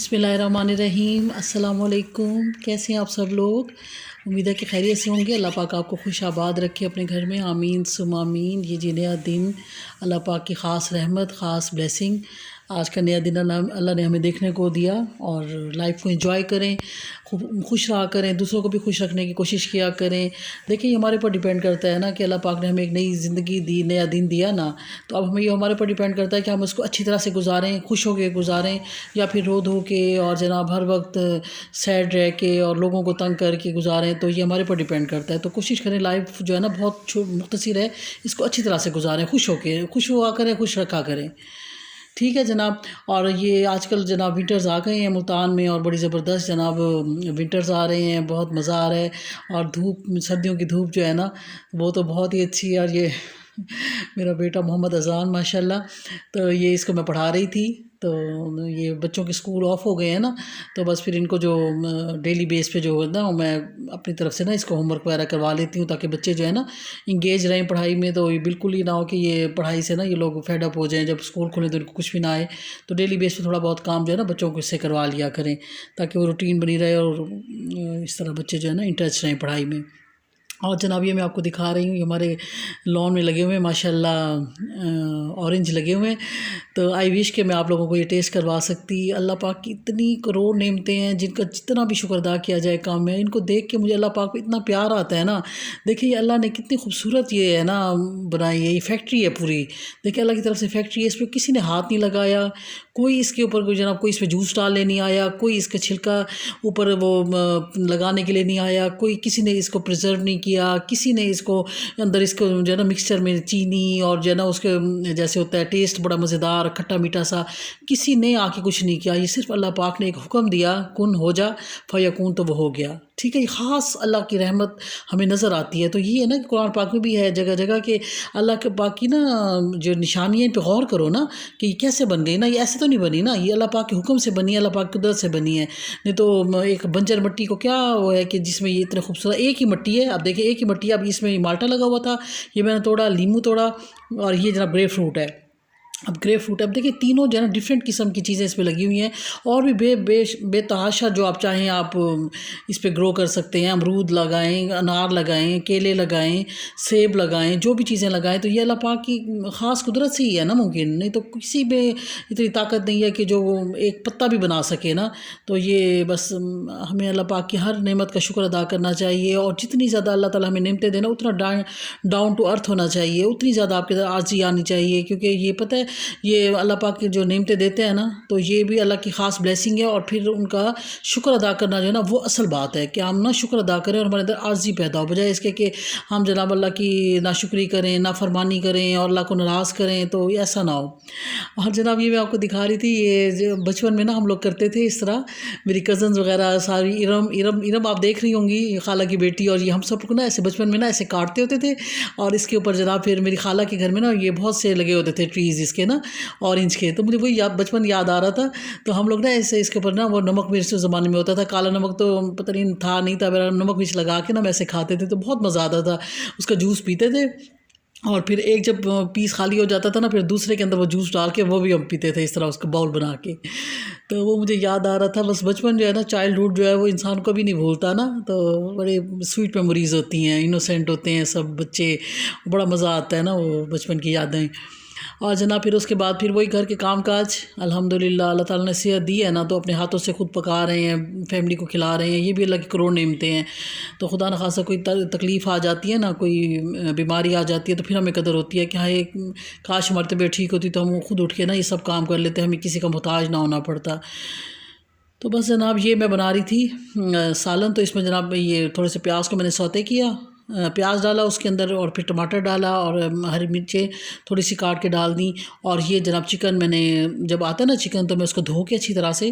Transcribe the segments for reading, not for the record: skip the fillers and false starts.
बिस्मिल्लाहिर्रहमानिर्रहीम। अस्सलाम वालेकुम। कैसे हैं आप सब लोग? उम्मीद है कि खैरियत से होंगे। अल्लाह पाक आपको खुश आबाद रखे अपने घर में, आमीन सुम आमीन। ये जी नया दिन, अल्लाह पाक की ख़ास रहमत, ख़ास ब्लेसिंग। आज का नया दिन अल्लाह ने हमें देखने को दिया और लाइफ को एंजॉय करें, खुश रहा करें, दूसरों को भी खुश रखने की कोशिश किया करें। देखिए ये हमारे ऊपर डिपेंड करता है ना कि अल्लाह पाक ने हमें एक नई ज़िंदगी दी, नया दिन दिया ना, तो अब हमें ये हमारे ऊपर डिपेंड करता है कि हम उसको अच्छी तरह से गुजारें, खुश होकर गुजारें, या फिर रो धो के और जनाब हर वक्त सैड रह के और लोगों को तंग करके गुजारें। तो ये हमारे ऊपर डिपेंड करता है। तो कोशिश करें लाइफ जो है ना बहुत मुख्तसर है, इसको अच्छी तरह से गुजारें, खुश होकर, खुश हुआ करें, खुश रखा करें। ठीक है जनाब। और ये आजकल जनाब विंटर्स आ गए हैं मुल्तान में और बड़ी ज़बरदस्त जनाब विंटर्स आ रहे हैं, बहुत मज़ा आ रहा है। और धूप, सर्दियों की धूप जो है ना वो तो बहुत ही अच्छी है। और ये मेरा बेटा मोहम्मद अज़ान माशाल्लाह, तो ये इसको मैं पढ़ा रही थी। तो ये बच्चों के स्कूल ऑफ हो गए हैं ना, तो बस फिर इनको जो डेली बेस पे जो है ना मैं अपनी तरफ से ना इसको होमवर्क वगैरह करवा लेती हूँ, ताकि बच्चे जो है ना इंगेज रहें पढ़ाई में। तो ये बिल्कुल ही ना हो कि ये पढ़ाई से ना ये लोग फेड अप हो जाएं, जब स्कूल खुले तो इनको कुछ भी ना आए। तो डेली बेस पे थोड़ा बहुत काम जो है ना बच्चों को इससे करवा लिया करें, ताकि वो रूटीन बनी रहे और इस तरह बच्चे जो है ना इंटरेस्ट रहें पढ़ाई में। और जनाब ये मैं आपको दिखा रही हूँ, ये हमारे लॉन में लगे हुए हैं माशाल्लाह, ऑरेंज लगे हुए हैं। तो आई विश कि मैं आप लोगों को ये टेस्ट करवा सकती। अल्लाह पाक की इतनी करोड़ नेमतें हैं जिनका जितना भी शुक्र अदा किया जाए काम है। इनको देख के मुझे अल्लाह पाक को इतना प्यार आता है ना। देखिए अल्लाह ने कितनी खूबसूरत ये है ना बनाई है, ये फैक्ट्री है पूरी। देखिए अल्लाह की तरफ से फैक्ट्री है, इस पर किसी ने हाथ नहीं लगाया, कोई इसके ऊपर कोई जनाब कोई इस पर जूस डालने नहीं आया, कोई इसका छिलका ऊपर वो लगाने के लिए नहीं आया, कोई किसी ने इसको प्रिजर्व नहीं किया, किसी ने इसको अंदर इसको जो है ना मिक्सचर में चीनी और जो है ना उसके जैसे होता है टेस्ट बड़ा मज़ेदार खट्टा मीठा सा, किसी ने आके कुछ नहीं किया। ये सिर्फ अल्लाह पाक ने एक हुक्म दिया, कुन हो जा फयकून, तो वो हो गया। ठीक है, ये ख़ास अल्लाह की रहमत हमें नज़र आती है। तो ये है ना कि कुरान पाक में भी है जगह जगह कि अल्लाह के पाक की ना जो निशानियाँ इन पर गौर करो ना कि ये कैसे बन गई ना, ये ऐसे तो नहीं बनी ना, ये अल्लाह पाक के हुक्म से बनी है, अल्लाह पाक की कुदरत से बनी है। नहीं तो एक बंजर मिट्टी को क्या वो है कि जिसमें ये इतने खूबसूरत एक ही मिट्टी है। अब देखिए एक ही मिट्टी, अब इसमें माल्टा लगा हुआ था, ये मैंने तोड़ा, लीमू तोड़ा, और ये जनाब ग्रेप फ्रूट है। अब ग्रेप फ्रूट, अब देखिए तीनों जो है ना डिफरेंट किस्म की चीज़ें इस पे लगी हुई हैं। और भी बेतहाशा जो आप चाहें आप इस पे ग्रो कर सकते हैं। अमरूद लगाएं, अनार लगाएं, केले लगाएं, सेब लगाएं, जो भी चीज़ें लगाएं। तो ये अल्लाह पाक की ख़ास कुदरत से ही है ना मुमकिन, नहीं तो किसी में इतनी ताकत नहीं है कि जो एक पत्ता भी बना सके ना। तो ये बस हमें अल्लाह पाक की हर नेमत का शुक्र अदा करना चाहिए। और जितनी ज़्यादा अल्लाह ताला हमें नेमतें देना, उतना डाउन टू अर्थ होना चाहिए, उतनी ज़्यादा आपके अंदर आर्जी आनी चाहिए। क्योंकि ये पता है ये अल्लाह पाक की जो नेमतें देते हैं ना, तो ये भी अल्लाह की ख़ास ब्लेसिंग है। और फिर उनका शुक्र अदा करना जो है ना वो असल बात है कि हम ना शुक्र अदा करें और हमारे अंदर आर्जी पैदा हो, बजाय इसके कि हम जनाब अल्लाह की नाशुक्री करें, नाफरमानी करें और अल्लाह को नाराज़ करें। तो ऐसा ना हो। और जनाब ये मैं आपको दिखा रही थी, ये बचपन में ना हम लोग करते थे इस तरह, मेरी कज़न्स वगैरह सारी, इरम इरम इरम आप देख रही होंगी, खाला की बेटी, और ये हम सब को ना ऐसे बचपन में ना ऐसे काटते होते थे। और इसके ऊपर जनाब फिर मेरी खाला के घर में ना ये बहुत से लगे होते थे ट्रीज़ इसके ना ऑरेंज के। तो मुझे वही बचपन याद आ रहा था। तो हम लोग ना ऐसे इसके ऊपर ना वो नमक मिर्च उस ज़माने में होता था, काला नमक तो पता नहीं था नहीं था, मेरा नमक मिर्च लगा के ना वैसे खाते थे, तो बहुत मज़ा आता था। उसका जूस पीते थे और फिर एक जब पीस खाली हो जाता था ना, फिर दूसरे के अंदर वो जूस डाल के वो भी हम पीते थे इस तरह, उसका बाउल बना के। तो वो मुझे याद आ रहा था। बस बचपन जो है ना, चाइल्डहुड जो है वो इंसान को भी नहीं भूलता ना। तो बड़े स्वीट मेमोरीज़ होती हैं, इनोसेंट होते हैं सब बच्चे, बड़ा मज़ा आता है ना वो बचपन की यादें। और जनाब फिर उसके बाद फिर वही घर के काम काज, अल्हम्दुलिल्लाह अल्लाह ताला ने सेहत दी है ना, तो अपने हाथों से खुद पका रहे हैं, फैमिली को खिला रहे हैं, ये भी अल्लाह की करोड़ नेमतें हैं। तो खुदा न खासा कोई तकलीफ़ आ जाती है ना, कोई बीमारी आ जाती है, तो फिर हमें कदर होती है कि हाँ ये काश हमारी तबीयत ठीक होती तो हम खुद उठ के ना ये सब काम कर लेते, हमें किसी का मोहताज ना होना पड़ता। तो बस जनाब ये मैं बना रही थी सालन। तो इसमें जनाब ये थोड़े से प्याज को मैंने सौते किया, प्याज डाला उसके अंदर, और फिर टमाटर डाला और हरी मिर्चें थोड़ी सी काट के डाल दी। और ये जनाब चिकन मैंने, जब आता है ना चिकन, तो मैं उसको धो के अच्छी तरह से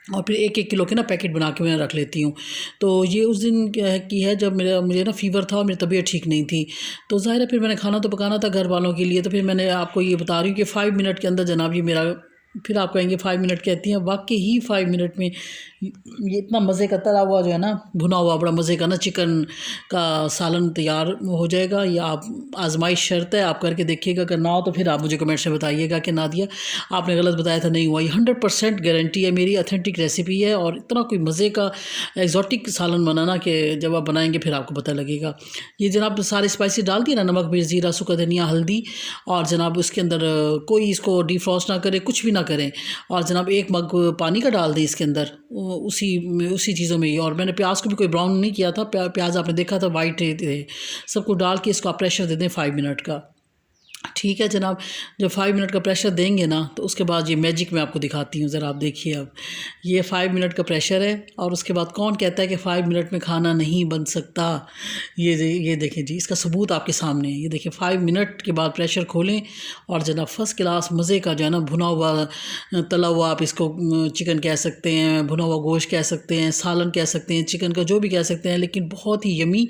और फिर 1-1 किलो के ना पैकेट बना के मैं रख लेती हूँ। तो ये उस दिन की है जब मुझे ना फ़ीवर था और मेरी तबीयत ठीक नहीं थी। तो ज़ाहिर है फिर मैंने खाना तो पकाना था घर वालों के लिए, तो फिर मैंने आपको ये बता रही हूँ कि 5 मिनट के अंदर जनाब ये मेरा फिर आप कहेंगे 5 मिनट कहती हैं, वाकई ही 5 मिनट में ये इतना मज़े का तला हुआ जो है ना, भुना हुआ बड़ा मज़े का ना चिकन का सालन तैयार हो जाएगा। ये आप आजमाइश शर्त है, आप करके देखिएगा। अगर ना हो तो फिर आप मुझे कमेंट्स में बताइएगा कि ना दिया आपने गलत बताया था, नहीं हुआ। ये 100% गारंटी है मेरी, अथेंटिक रेसिपी है और इतना कोई मज़े का एक्जॉटिक सालन बनाना कि जब आप बनाएंगे फिर आपको पता लगेगा। ये जनाब सारे स्पाइसी डाल दिए ना, नमक मिर्च ज़ीरा सूखा धनिया हल्दी, और जनाब उसके अंदर कोई इसको डिफ्रॉस्ट ना करे, कुछ भी ना करें। और जनाब 1 मग पानी का डाल दें इसके अंदर, उसी चीज़ों में ही। और मैंने प्याज को भी कोई ब्राउन नहीं किया था, प्याज आपने देखा था वाइट थे। सबको डाल के इसको आप प्रेशर दे दें 5 मिनट का। ठीक है जनाब, जब 5 मिनट का प्रेशर देंगे ना तो उसके बाद ये मैजिक मैं आपको दिखाती हूँ, ज़रा आप देखिए। अब ये 5 मिनट का प्रेशर है और उसके बाद कौन कहता है कि 5 मिनट में खाना नहीं बन सकता। ये देखें जी, इसका सबूत आपके सामने है। ये देखिए 5 मिनट के बाद प्रेशर खोलें और जनाब फर्स्ट क्लास मज़े का जो है ना भुना हुआ तला हुआ, आप इसको चिकन कह सकते हैं, भुना हुआ गोश्त कह सकते हैं, सालन कह सकते हैं, चिकन का जो भी कह सकते हैं, लेकिन बहुत ही यमी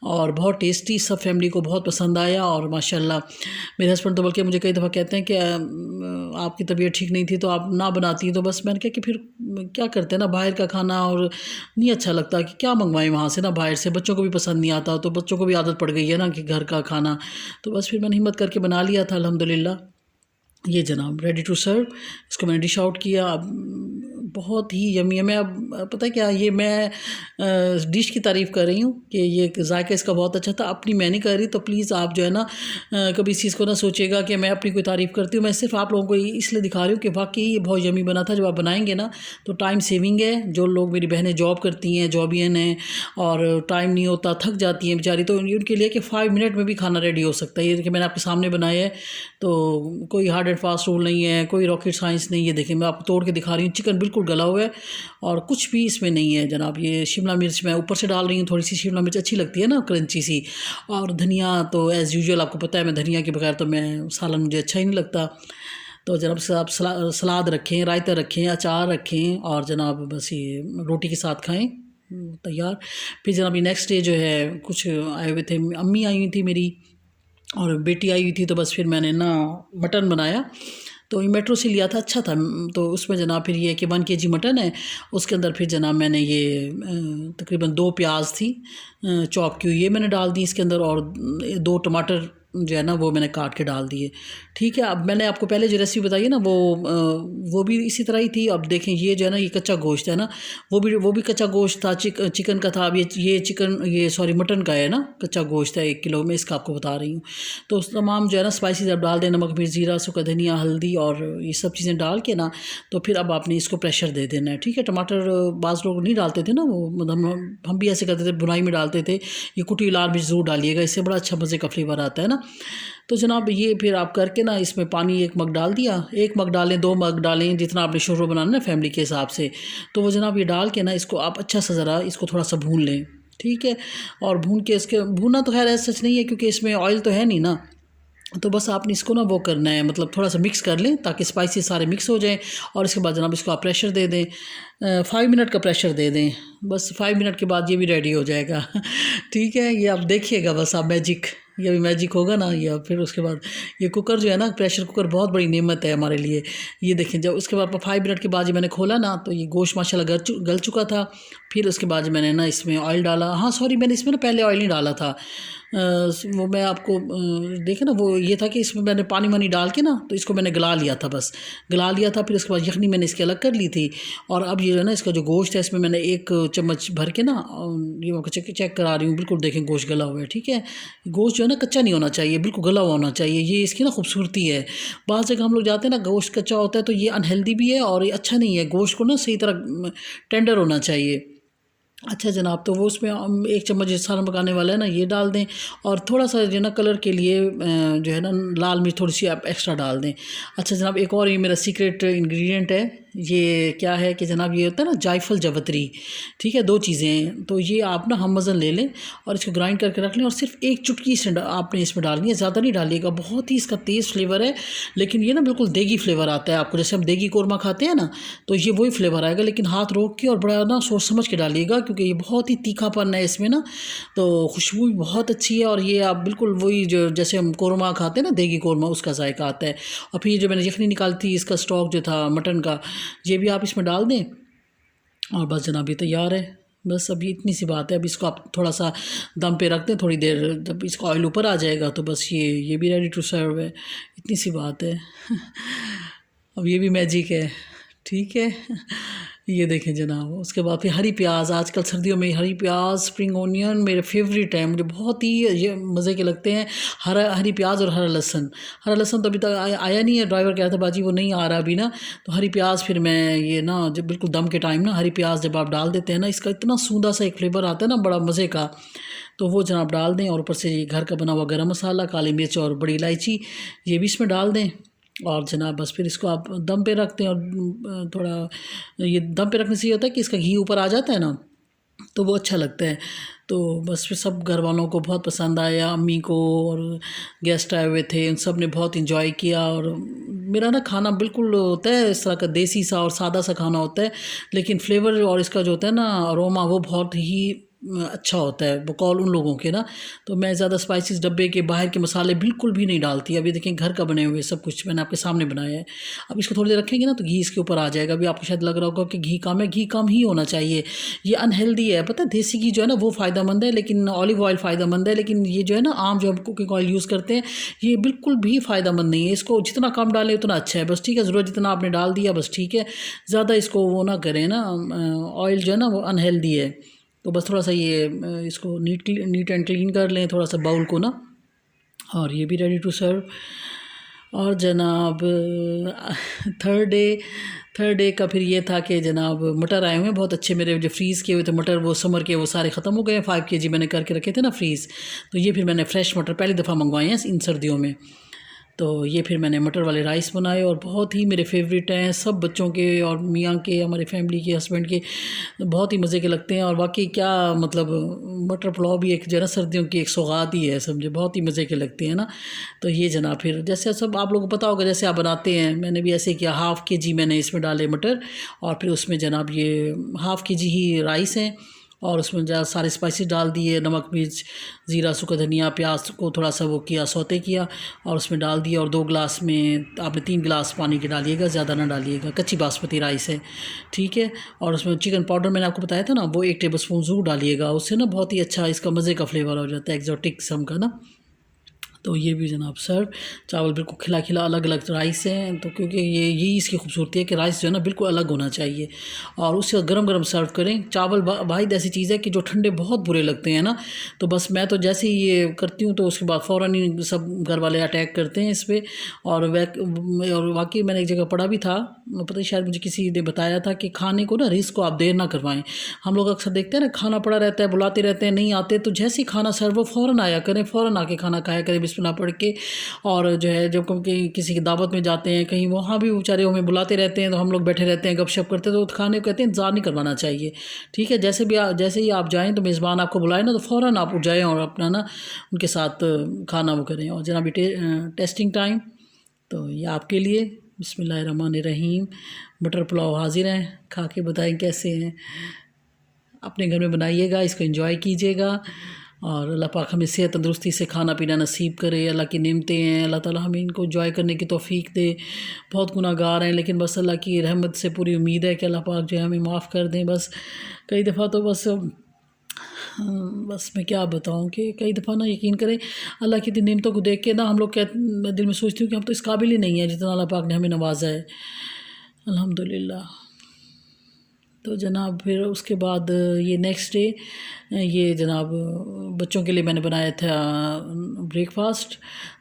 और बहुत टेस्टी, सब फैमिली को बहुत पसंद आया। और माशाल्लाह मेरे हस्बैंड तो बल्कि मुझे कई दफ़ा कहते हैं कि आपकी तबीयत ठीक नहीं थी तो आप ना बनाती, तो बस मैंने कहा कि फिर क्या करते हैं ना, बाहर का खाना और नहीं अच्छा लगता कि क्या मंगवाएं वहाँ से ना बाहर से, बच्चों को भी पसंद नहीं आता, तो बच्चों को भी आदत पड़ गई है ना कि घर का खाना। तो बस फिर मैंने हिम्मत करके बना लिया था अल्हम्दुलिल्लाह। ये जनाब रेडी टू सर्व, इसको मैंने डिश आउट किया। बहुत ही यमी है। मैं अब पता है क्या, ये मैं डिश की तारीफ़ कर रही हूँ कि ये जायका इसका बहुत अच्छा था, अपनी मैं नहीं कर रही। तो प्लीज़ आप जो है ना कभी इस चीज़ को ना सोचिएगा कि मैं अपनी कोई तारीफ़ करती हूँ। मैं सिर्फ आप लोगों को इसलिए दिखा रही हूँ कि वाकई ये बहुत यमी बना था। जब आप बनाएंगे ना तो टाइम सेविंग है। जो लोग, मेरी बहनें जॉब करती हैं, जॉबियन हैं और टाइम नहीं होता, थक जाती हैं बेचारी, तो उनके लिए कि 5 मिनट में भी खाना रेडी हो सकता है। ये देखिए मैंने आपके सामने बनाया है, तो कोई हार्ड एंड फास्ट रूल नहीं है, कोई रॉकेट साइंस नहीं है। देखिए मैं आपको तोड़ के दिखा रही हूँ, चिकन बिल्कुल गला हुआ है और कुछ भी इसमें नहीं है जनाब। ये शिमला मिर्च मैं ऊपर से डाल रही हूँ, थोड़ी सी शिमला मिर्च अच्छी लगती है ना, क्रंची सी। और धनिया तो एज़ यूजुअल आपको पता है, मैं धनिया के बगैर तो मैं सालन मुझे अच्छा ही नहीं लगता। तो जनाब आप सलाद रखें, रायता रखें, अचार रखें और जनाब बस ये रोटी के साथ खाएँ, तैयार। फिर जनाब ये नेक्स्ट डे जो है कुछ आए हुए थे, अम्मी आई हुई थी मेरी और बेटी आई हुई थी, तो बस फिर मैंने ना मटन बनाया। तो ये मेट्रो से लिया था, अच्छा था। तो उसमें जनाब फिर ये कि 1 kg मटन है, उसके अंदर फिर जनाब मैंने ये तकरीबन 2 प्याज थी चॉप की हुई, ये मैंने डाल दी इसके अंदर, और 2 टमाटर जो है ना वो मैंने काट के डाल दिए। ठीक है, अब मैंने आपको पहले जो रेसिपी बताई है ना वो भी इसी तरह ही थी। अब देखें ये जो है ना, ये कच्चा गोश्त है ना, वो भी कच्चा गोश्त था, चिकन का था। अब ये सॉरी मटन का है ना, कच्चा गोश्त है 1 किलो में, इसका आपको बता रही हूँ। तो उस तमाम जो है ना स्पाइसीज आप डाल दें, नमक मिर्च ज़ीरा सूखा धनिया हल्दी और ये सब चीज़ें डाल के ना, तो फिर अब आपने इसको प्रेशर दे देना है। ठीक है, टमाटर बाज़ लोग नहीं डालते थे ना, वो मतलब हम भी ऐसे करते थे, बुनाई में डालते थे। ये कुटी लाल मिर्च ज़रूर डालिएगा, इससे बड़ा अच्छा मज़े का फ्लेवर आता है ना। तो जनाब ये फिर आप करके ना इसमें पानी 1 मग डाल दिया, 1 मग डालें 2 मग डालें, जितना आपने शोरबा बनाना ना फैमिली के हिसाब से। तो वो जनाब ये डाल के ना इसको आप अच्छा सा ज़रा इसको थोड़ा सा भून लें। ठीक है, और भून के इसके भूनना तो खैर ऐसा सच नहीं है क्योंकि इसमें ऑयल तो है नहीं ना, तो बस आपने इसको ना वो करना है, मतलब थोड़ा सा मिक्स कर लें ताकि स्पाइसी सारे मिक्स हो जाएं। और इसके बाद जनाब इसको आप प्रेशर दे दें, 5 मिनट का प्रेशर दे दें। बस 5 मिनट के बाद ये भी रेडी हो जाएगा। ठीक है, ये आप देखिएगा बस आप मैजिक, ये भी मैजिक होगा ना। या फिर उसके बाद ये कुकर जो है ना, प्रेशर कुकर बहुत बड़ी नेमत है हमारे लिए। ये देखें, जब उसके बाद 5 मिनट के बाद ये मैंने खोला ना, तो ये गोश्त माशाल्लाह गल चुका था। फिर उसके बाद मैंने ना इसमें ऑयल डाला। हाँ सॉरी, मैंने इसमें ना पहले ऑयल नहीं डाला था। वो मैं आपको देखे ना, वो ये था कि इसमें मैंने पानी वानी डाल के ना, तो इसको मैंने गला लिया था, बस गला लिया था। फिर उसके बाद यखनी मैंने इसकी अलग कर ली थी। और अब ये जो है ना इसका जो गोश्त है, इसमें मैंने 1 चम्मच भर के ना, ये मैं चेक करा रही हूँ, बिल्कुल देखें गोश्त गला हुआ है। ठीक है, गोश्त जो है ना कच्चा नहीं होना चाहिए, बिल्कुल गला हुआ होना चाहिए। ये इसकी ना खूबसूरती है। बाज़ जगह हम लोग जाते हैं ना, गोश्त कच्चा होता है तो ये अनहेल्दी भी है और ये अच्छा नहीं है। गोश्त को ना सही तरह टेंडर होना चाहिए। अच्छा जनाब, तो वो उसमें 1 चम्मच सालन पकाने वाला है ना, ये डाल दें। और थोड़ा सा जो है ना कलर के लिए जो है ना लाल मिर्च थोड़ी सी आप एक्स्ट्रा डाल दें। अच्छा जनाब, एक और ये मेरा सीक्रेट इंग्रेडिएंट है। ये क्या है कि जनाब ये होता है ना जायफल जवतरी। ठीक है, 2 चीज़ें हैं। तो ये आप ना हम वज़न ले लें और इसको ग्राइंड करके रख लें और सिर्फ 1 चुटकी से आपने इसमें डालनी है, ज़्यादा नहीं डालिएगा। बहुत ही इसका तेज़ फ्लेवर है, लेकिन ये ना बिल्कुल देगी फ्लेवर आता है आपको, जैसे हम देगी कोरमा खाते हैं ना, तो ये वही फ्लेवर आएगा। लेकिन हाथ रोक के और बड़ा ना सोच समझ के डालिएगा, क्योंकि क्योंकि ये बहुत ही तीखापन है इसमें ना, तो खुशबू भी बहुत अच्छी है। और ये आप बिल्कुल वही जो जैसे हम कौरमा खाते हैं ना, देगी कौरमा, उसका जायका आता है। और फिर ये जो मैंने यखनी निकाली थी, इसका स्टॉक जो था मटन का, ये भी आप इसमें डाल दें और बस जनाब ये तैयार है। बस अभी इतनी सी बात है। अब इसको आप थोड़ा सा दम पे रख दें थोड़ी देर, जब इसका ऑयल ऊपर आ जाएगा तो बस ये भी रेडी टू सर्व है। इतनी सी बात है। अब ये भी मैजिक है, ठीक है। ये देखें जनाब, उसके बाद फिर हरी प्याज। आजकल सर्दियों में हरी प्याज, स्प्रिंग ओनियन मेरे फेवरेट हैं, मुझे बहुत ही ये मज़े के लगते हैं। हरी प्याज और हरा लहसुन। हरा लहसुन तो अभी तक आया नहीं है, ड्राइवर कह रहा था बाजी वो नहीं आ रहा अभी ना। तो हरी प्याज फिर मैं ये ना जब बिल्कुल दम के टाइम ना हरी प्याज जब आप डाल देते हैं ना, इसका इतना सूंदा सा एक फ्लेवर आता है ना, बड़ा मज़े का। तो वो जनाब डाल दें, और ऊपर से ये घर का बना हुआ गरम मसाला, काली मिर्च और बड़ी इलायची, ये भी इसमें डाल दें। और जनाब बस फिर इसको आप दम पे रखते हैं। और थोड़ा ये दम पे रखने से ये होता है कि इसका घी ऊपर आ जाता है ना, तो वो अच्छा लगता है। तो बस फिर सब घर वालों को बहुत पसंद आया, अम्मी को, और गेस्ट आए हुए थे, उन सब ने बहुत इंजॉय किया। और मेरा ना खाना बिल्कुल होता है इस तरह का देसी सा और सादा सा खाना होता है, लेकिन फ्लेवर और इसका जो होता है ना अरोमा, वो बहुत ही अच्छा होता है बकौल उन लोगों के ना। तो मैं ज़्यादा स्पाइसेस डब्बे के बाहर के मसाले बिल्कुल भी नहीं डालती। अभी देखें घर का बने हुए सब कुछ मैंने आपके सामने बनाया है। अब इसको थोड़ी देर रखेंगे ना तो घी इसके ऊपर आ जाएगा। अभी आपको शायद लग रहा होगा कि घी कम है, घी कम ही होना चाहिए। ये अनहेल्दी है, पता है। देसी घी जो है ना वो फ़ायदेमंद है, लेकिन ऑलिव ऑयल फ़ायदेमंद है, लेकिन ये जो है ना आम जो हम कुकिंग ऑयल यूज़ करते हैं, ये बिल्कुल भी फ़ायदेमंद नहीं है। इसको जितना कम डालें उतना अच्छा है, बस ठीक है। ज़रूरत जितना आपने डाल दिया बस ठीक है, ज़्यादा इसको वो ना करें ना। ऑयल जो है ना वो अनहेल्दी है। तो बस थोड़ा सा ये इसको नीट एंड क्लीन कर लें थोड़ा सा बाउल को ना, और ये भी रेडी टू सर्व। और जनाब थर्ड डे का फिर ये था कि जनाब मटर आए हुए हैं बहुत अच्छे, मेरे जो फ्रीज़ किए हुए थे मटर, वो समर के वो सारे ख़त्म हो गए हैं। 5 kg मैंने करके रखे थे ना फ्रीज़, तो ये फिर मैंने फ्रेश मटर पहली दफ़ा मंगवाए हैं इन सर्दियों में। तो ये फिर मैंने मटर वाले राइस बनाए, और बहुत ही मेरे फेवरेट हैं सब बच्चों के और मियाँ के, हमारे फैमिली के, हस्बैंड के, बहुत ही मज़े के लगते हैं। और वाकई क्या मतलब, मटर पुलाव भी एक जो है ना सर्दियों की एक सौगात ही है, समझे, बहुत ही मज़े के लगते हैं ना। तो ये जनाब फिर जैसे सब आप लोगों को पता होगा जैसे आप बनाते हैं, मैंने भी ऐसे किया। ½ kg मैंने इसमें डाले मटर, और फिर उसमें जनाब ये ½ kg ही राइस हैं, और उसमें ज़्यादा सारे स्पाइसेस डाल दिए, नमक मिर्च ज़ीरा सूखा धनिया प्याज को थोड़ा सा वो किया, सौते किया, और उसमें डाल दिया। और 2 गिलास में आपने 3 गिलास पानी के डालिएगा, ज़्यादा ना डालिएगा, कच्ची बासमती राइस है, ठीक है। और उसमें चिकन पाउडर मैंने आपको बताया था ना, वो 1 टेबल स्पून ज़रूर डालिएगा, उससे ना बहुत ही अच्छा इसका मज़े का फ्लेवर हो जाता है, एक्जॉटिक किस्म का ना। तो ये भी जनाब सर्व। चावल बिल्कुल खिला खिला अलग अलग राइस हैं, तो क्योंकि ये यही इसकी खूबसूरती है कि राइस जो है ना बिल्कुल अलग होना चाहिए, और उससे गरम गरम सर्व करें। चावल भाई ऐसी चीज़ है कि जो ठंडे बहुत बुरे लगते हैं ना, तो बस मैं तो जैसे ही ये करती हूँ तो उसके बाद फ़ौरन ही सब घर वाले अटैक करते हैं इस पर। और वाकई मैंने एक जगह पढ़ा भी था, पता नहीं शायद मुझे किसी ने बताया था कि खाने को ना रिस्क को आप देर ना करवाएं। हम लोग अक्सर देखते हैं ना, खाना पड़ा रहता है, बुलाते रहते हैं, नहीं आते, तो जैसे ही खाना सर्व हो फ़ौरन आया करें, फ़ौरन आके खाना खाया करें बिस्मिल्लाह पढ़ के। और जो है जब कभी किसी की दावत में जाते हैं कहीं, वहाँ भी बेचारे हमें बुलाते रहते हैं, तो हम लोग बैठे रहते हैं गपशप करते हैं, तो खाने को कहते हैं इंतज़ार नहीं करवाना चाहिए, ठीक है। जैसे ही आप जाएँ तो मेज़बान आपको बुलाए ना, तो फ़ौरन आप उठ जाएँ और अपना ना उनके साथ खाना वो करें। और जनाब टेस्टिंग टाइम, तो ये आपके लिए बिस्मिल्लाहिर्रहमानिर्रहीम। मटर पुलाव हाजिर हैं, खा के बताएं कैसे हैं। अपने घर में बनाइएगा, इसको एंजॉय कीजिएगा, और अल्लाह पाक हमें सेहत तंदुरुस्ती से खाना पीना नसीब करे। अल्लाह की नेमतें हैं, अल्लाह ताला हमें इनको एंजॉय करने की तौफीक दे। बहुत गुनाहगार हैं, लेकिन बस अल्लाह की रहमत से पूरी उम्मीद है कि अल्लाह पाक जो है हमें माफ़ कर दें। बस कई दफ़ा तो बस मैं क्या बताऊँ कि कई दफ़ा ना यकीन करें, अल्लाह की नेमतों को देख के ना हम लोग मैं दिल में सोचती हूँ कि हम तो इस काबिल ही नहीं है जितना अल्लाह पाक ने हमें नवाजा है, अल्हम्दुलिल्लाह। तो जनाब फिर उसके बाद ये नेक्स्ट डे ये जनाब बच्चों के लिए मैंने बनाया था ब्रेकफास्ट।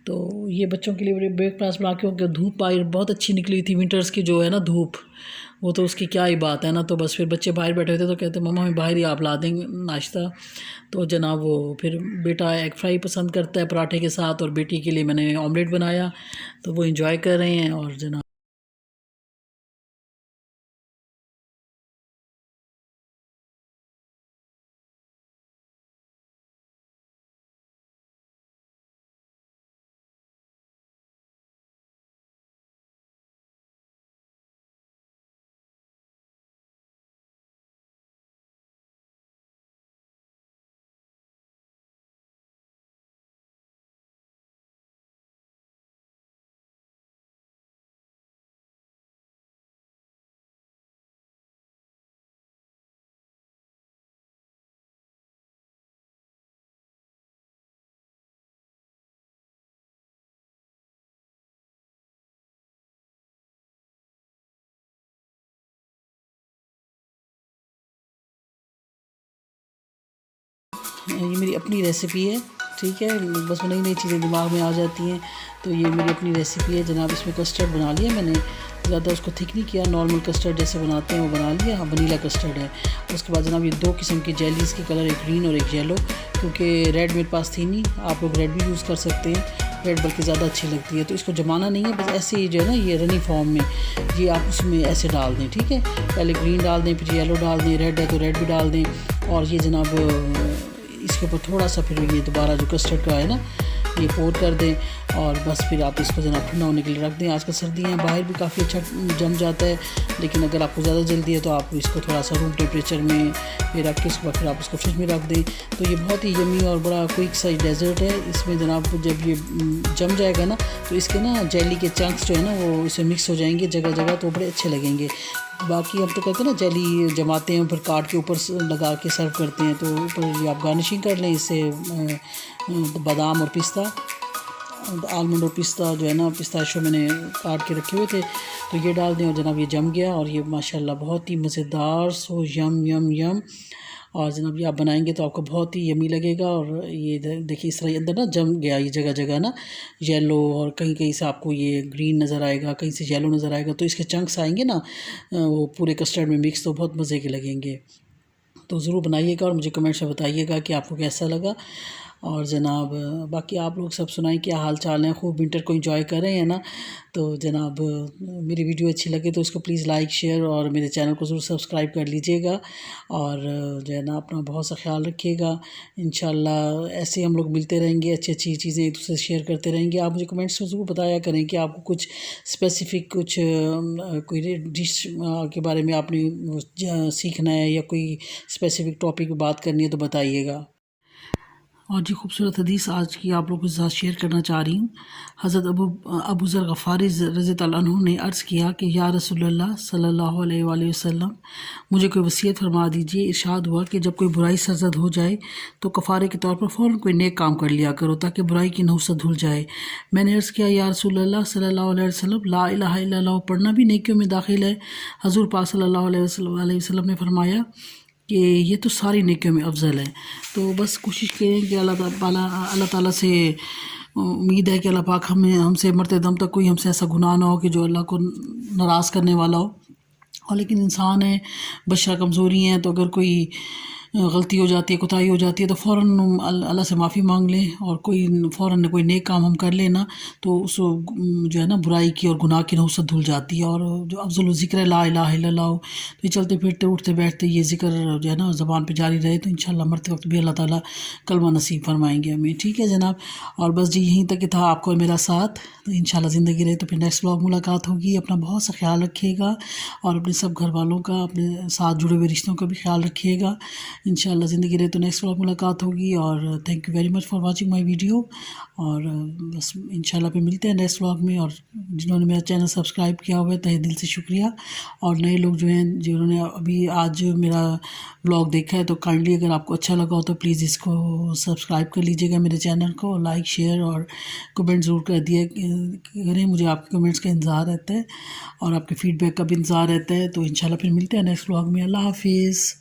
तो ये बच्चों के लिए ब्रेकफास्ट बना के, उनके धूप बाहर बहुत अच्छी निकली थी, विंटर्स की जो है ना धूप, वो तो उसकी क्या ही बात है ना। तो बस फिर बच्चे बाहर बैठे थे तो कहते मम्मा हमें बाहर ही आप ला देंगे नाश्ता। तो जनाब वो फिर बेटा एग फ्राई पसंद करता है पराठे के साथ, और बेटी के लिए मैंने ऑमलेट बनाया, तो वो इंजॉय कर रहे हैं। और जनाब ये मेरी अपनी रेसिपी है, ठीक है। बस नई नई चीज़ें दिमाग में आ जाती हैं, तो ये मेरी अपनी रेसिपी है जनाब। इसमें कस्टर्ड बना लिया मैंने, ज़्यादा उसको थिक नहीं किया, नॉर्मल कस्टर्ड जैसे बनाते हैं वो बना लिया। हाँ, वनीला कस्टर्ड है। उसके बाद जनाब ये 2 किस्म की जेलीज़ के कलर, एक ग्रीन और एक येलो, क्योंकि रेड मेरे पास थी नहीं। आप लोग रेड भी यूज़ कर सकते हैं, रेड बल्कि ज़्यादा अच्छी लगती है। तो इसको जमाना नहीं है, बस ऐसे ही जो है ना ये रनी फॉर्म में ये आप उसमें ऐसे डाल दें, ठीक है। पहले ग्रीन डाल दें, फिर येलो डाल दें, रेड है तो रेड भी डाल दें। और ये जनाब इसके ऊपर थोड़ा सा फिर ये दोबारा जो कस्टर्ड का है ना ये पोर कर दें, और बस फिर आप इसको जनाब ठंडा होने के लिए रख दें। आजकल सर्दियाँ हैं, बाहर भी काफ़ी अच्छा जम जाता है, लेकिन अगर आपको ज़्यादा जल्दी है तो आप इसको थोड़ा सा रूम टेम्परेचर में फिर रख के उसके बाद फिर आप इसको फ्रिज में रख दें। तो ये बहुत ही यमी और बड़ा क्विक सा डेजर्ट है। इसमें जनाब जब ये जम जाएगा ना तो इसके ना जेली के चंक्स जो है ना वो इसमें मिक्स हो जाएंगे जगह जगह, तो बड़े अच्छे लगेंगे। बाकी हम तो कहते हैं ना जेली जमाते हैं फिर काट के ऊपर लगा के सर्व करते हैं, तो ऊपर ये आप गार्निशिंग कर लें इससे बादाम और पिस्ता, आलमंड और पिस्ता जो है ना, पिस्ताशो मैंने काट के रखे हुए थे, तो ये डाल दें। और जनाब ये जम गया और ये माशाल्लाह बहुत ही मज़ेदार सो यम यम यम। और जनाब ये आप बनाएंगे तो आपको बहुत ही यमी लगेगा। और ये देखिए इस तरह अंदर ना जम गया ये जगह जगह ना येलो, और कहीं कहीं से आपको ये ग्रीन नज़र आएगा, कहीं से येलो नज़र आएगा, तो इसके चंक्स आएंगे ना वो पूरे कस्टर्ड में मिक्स, तो बहुत मज़े के लगेंगे। तो ज़रूर बनाइएगा और मुझे कमेंट्स में बताइएगा कि आपको कैसा लगा। और जनाब बाकी आप लोग सब सुनाएं क्या हाल चाल है, खूब विंटर को एंजॉय कर रहे हैं ना। तो जनाब मेरी वीडियो अच्छी लगे तो इसको प्लीज़ लाइक शेयर और मेरे चैनल को ज़रूर सब्सक्राइब कर लीजिएगा। और जो है ना अपना बहुत सा ख्याल रखिएगा। इंशाल्लाह ऐसे हम लोग मिलते रहेंगे, अच्छी अच्छी चीज़ें एक दूसरे से शेयर करते रहेंगे। आप मुझे कमेंट्स में ज़रूर बताया करें कि आपको कुछ स्पेसिफ़िक कुछ कोई डिश के बारे में आपने सीखना है या कोई स्पेसिफ़िक टॉपिक पर बात करनी है तो बताइएगा। और जी खूबसूरत हदीस आज की आप लोगों के साथ शेयर करना चाह रही हूँ। हज़रत अबू ज़र ग़फ़ारी रज़ी अल्लाह अन्हु ने अर्ज़ किया कि या रसूलल्लाह सल्लल्लाहु अलैहि वसल्लम, मुझे कोई वसीयत फरमा दीजिए। इरशाद हुआ कि जब कोई बुराई सरज़द हो जाए तो कफ़ारे के तौर पर फ़ौरन कोई नेक काम कर लिया करो ताकि बुराई की नहुसत धुल जाए। मैंने अर्ज़ किया या रसूलल्लाह सल्लल्लाहु अलैहि वसल्लम, ला इलाहा इल्लल्लाह पढ़ना भी नेकियों में दाखिल है? हज़ूर पाक सल्लल्लाहु अलैहि वसल्लम ने फरमाया कि ये तो सारी नेकियों में अफजल है। तो बस कोशिश करें कि अल्लाह ताला से उम्मीद है कि अल्लाह पाक हमसे मरते दम तक कोई हमसे ऐसा गुनाह ना हो कि जो अल्लाह को नाराज़ करने वाला हो। और लेकिन इंसान है, बशर कमज़ोरी हैं, तो अगर कोई गलती हो जाती है, कोताही हो जाती है तो फ़ौरन अल्लाह से माफ़ी मांग लें। और कोई फ़ौरन कोई नेक काम हम कर लें ना तो उस जो है ना बुराई की और गुनाह की नहुसत धुल जाती है। और जो अफ़ज़ल ज़िक्र है ला इलाहा इल्लल्लाह, तो ये चलते फिरते उठते बैठते ये ज़िक्र जो है ना ज़बान पे जारी रहे तो इंशाल्लाह मरते वक्त भी अल्लाह ताला कलमा नसीब फरमाएंगे हमें, ठीक है जनाब। और बस जी यहीं तक था आपको और मेरा साथ, तो इंशाल्लाह ज़िंदगी रहे तो फिर नेक्स्ट व्लॉग मुलाकात होगी। अपना बहुत सा ख्याल रखिएगा और अपने सब घर वालों का, अपने साथ जुड़े हुए रिश्तों का भी ख्याल रखिएगा। इंशाल्लाह ज़िंदगी रहे तो नेक्स्ट व्लॉग मुलाकात होगी। और thank you very much for watching my video. और बस इंशाल्लाह पे मिलते हैं नेक्स्ट व्लॉग में। और जिन्होंने मेरा चैनल सब्सक्राइब किया हुआ है तहे दिल से शुक्रिया। और नए लोग जो हैं जिन्होंने अभी आज मेरा व्लॉग देखा है तो काइंडली अगर आपको अच्छा लगा हो तो प्लीज़ इसको सब्सक्राइब कर लीजिएगा मेरे चैनल को, लाइक शेयर और कमेंट ज़रूर कर दिया करें। मुझे आपके कमेंट्स का इंतज़ार रहता है और आपके फ़ीडबैक का भी इंतज़ार रहता है। तो इंशाल्लाह फिर मिलते हैं नेक्स्ट व्लॉग में। अल्लाह हाफिज़।